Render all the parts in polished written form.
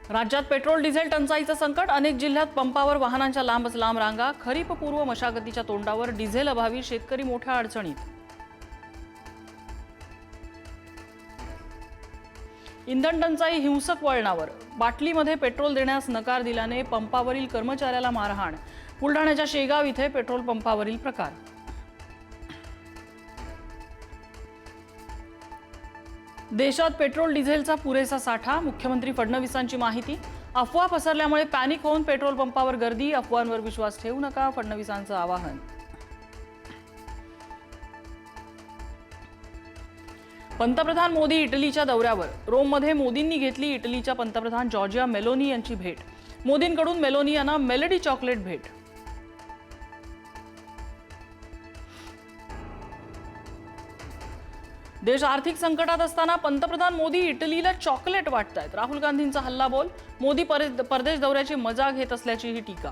राज्यात petrol diesel टंचाईचं संकट, अनेक जिल्ह्यात पंपावर वाहनांच्या लांबच लांब रांगा, खरीप पूर्व मशागतीच्या तोंडावर डिझेल अभावी शेतकरी मोठ्या अडचणीत. इंधन टंचाई हिंसक वळणावर, बाटलीमध्ये पेट्रोल देण्यास नकार दिल्याने पंपावरील कर्मचाऱ्याला मारहाण. बुलढाण्याच्या शेगाव इथे पेट्रोल पंपावरील प्रकार. देशात पेट्रोल डिझेलचा पुरेसा साठा, मुख्यमंत्री फडणवीसांची माहिती. अफवा पसरल्यामुळे पॅनिक होऊन पेट्रोल पंपावर गर्दी, अफवांवर विश्वास ठेवू नका, फडणवीसांचं आवाहन. पंतप्रधान मोदी इटलीच्या दौऱ्यावर, रोममध्ये मोदींनी घेतली इटलीच्या पंतप्रधान जॉर्जिया मेलोनी यांची भेट. मोदींकडून मेलोनी यांना मेलडी चॉकलेट भेट. देश आर्थिक संकटात असताना पंतप्रधान मोदी इटलीला चॉकलेट वाटतायत. राहुल गांधींचा हल्लाबोल, मोदी परदेश दौऱ्याची मजा घेत असल्याची ही टीका.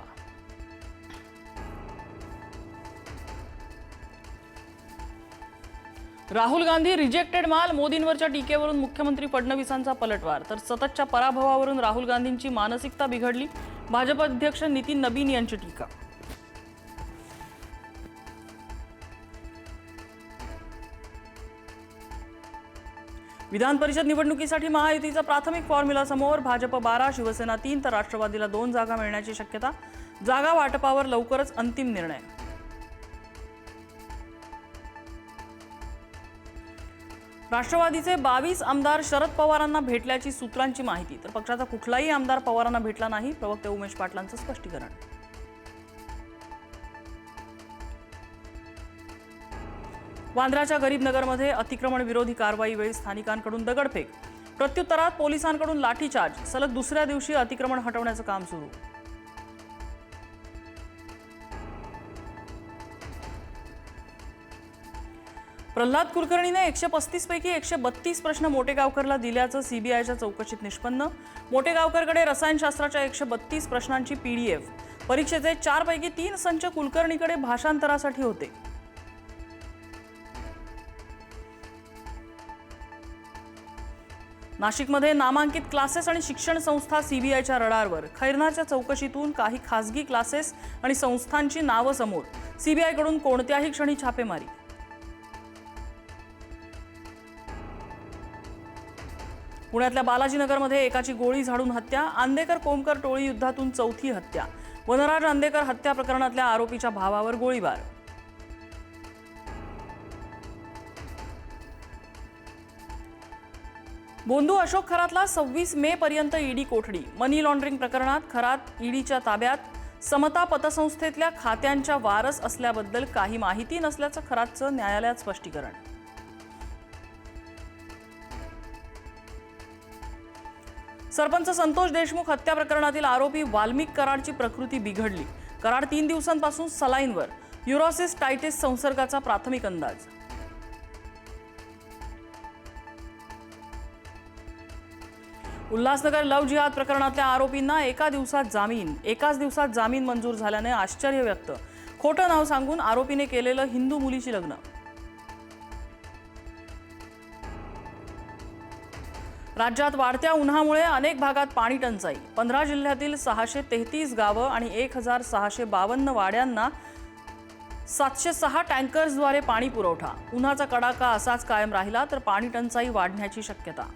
राहुल गांधी रिजेक्टेड माल, मोदींवरच्या टीकेवरून मुख्यमंत्री फडणवीसांचा पलटवार. तर सततच्या पराभवावरून राहुल गांधींची मानसिकता बिघडली, भाजप अध्यक्ष नितीन नबीन यांची टीका. विधान परिषद निवडणुकीसाठी महायुतीचा प्राथमिक फॉर्म्युला समोर, भाजप 12, शिवसेना 3 तर राष्ट्रवादीला 2 जागा मिळण्याची शक्यता. जागा वाटपावर लवकरच अंतिम निर्णय. राष्ट्रवादीचे 22 आमदार शरद पवारांना भेटल्याची सूत्रांची माहिती. तर पक्षाचा कुठलाही आमदार पवारांना भेटला नाही, प्रवक्ते उमेश पाटलांचं स्पष्टीकरण. वांद्र्याच्या गरीबनगरमध्ये अतिक्रमण विरोधी कारवाई वेळी स्थानिकांकडून दगडफेक, प्रत्युत्तरात पोलिसांकडून लाठीचार्ज. सलग दुसऱ्या दिवशी अतिक्रमण हटवण्याचं काम सुरू. प्रल्हाद कुलकर्णीने 135 पैकी 132 प्रश्न मोटेगावकरला दिल्याचं सीबीआयच्या चौकशीत निष्पन्न. मोटेगावकरकडे रसायनशास्त्राच्या 132 प्रश्नांची पीडीएफ. परीक्षेचे 4 पैकी 3 संच कुलकर्णीकडे भाषांतरासाठी होते. नाशिकमध्ये नामांकित क्लासेस आणि शिक्षण संस्था सीबीआयच्या रडारवर. खैरनारच्या चौकशीतून काही खासगी क्लासेस आणि संस्थांची नावं समोर. सीबीआयकडून कोणत्याही क्षणी छापेमारी. पुण्यातल्या बालाजीनगरमध्ये एकाची गोळी झाडून हत्या. आंदेकर कोमकर टोळी युद्धातून चौथी हत्या. वनराज आंदेकर हत्या प्रकरणातल्या आरोपीच्या भावावर गोळीबार. बोंधू अशोक खरातला 26 मे पर्यंत ईडी कोठडी. मनी लॉन्ड्रिंग प्रकरणात खरात ईडीच्या ताब्यात. समता पतसंस्थेतल्या खात्यांच्या वारस असल्याबद्दल काही माहिती नसल्याचं खरातचं न्यायालयात स्पष्टीकरण. सरपंच संतोष देशमुख हत्या प्रकरणातील आरोपी वाल्मिक कराडची प्रकृती बिघडली. कराड 3 दिवसांपासून सलाईनवर. युरोसिस टायटिस संसर्गाचा प्राथमिक अंदाज. उल्हासनगर लव्ह जिहाद प्रकरणातल्या आरोपींना एकाच दिवसात जामीन मंजूर झाल्याने आश्चर्य व्यक्त. खोटं नाव सांगून आरोपीने केलेलं हिंदू मुलीची लग्न. राज्यात वाढत्या उन्हामुळे अनेक भागात पाणी टंचाई. 15 जिल्ह्यातील 633 गावं आणि 1652 वाड्यांना 706 टँकर्सद्वारे पाणी पुरवठा. उन्हाचा कडाका असाच कायम राहिला तर पाणी टंचाई वाढण्याची शक्यता.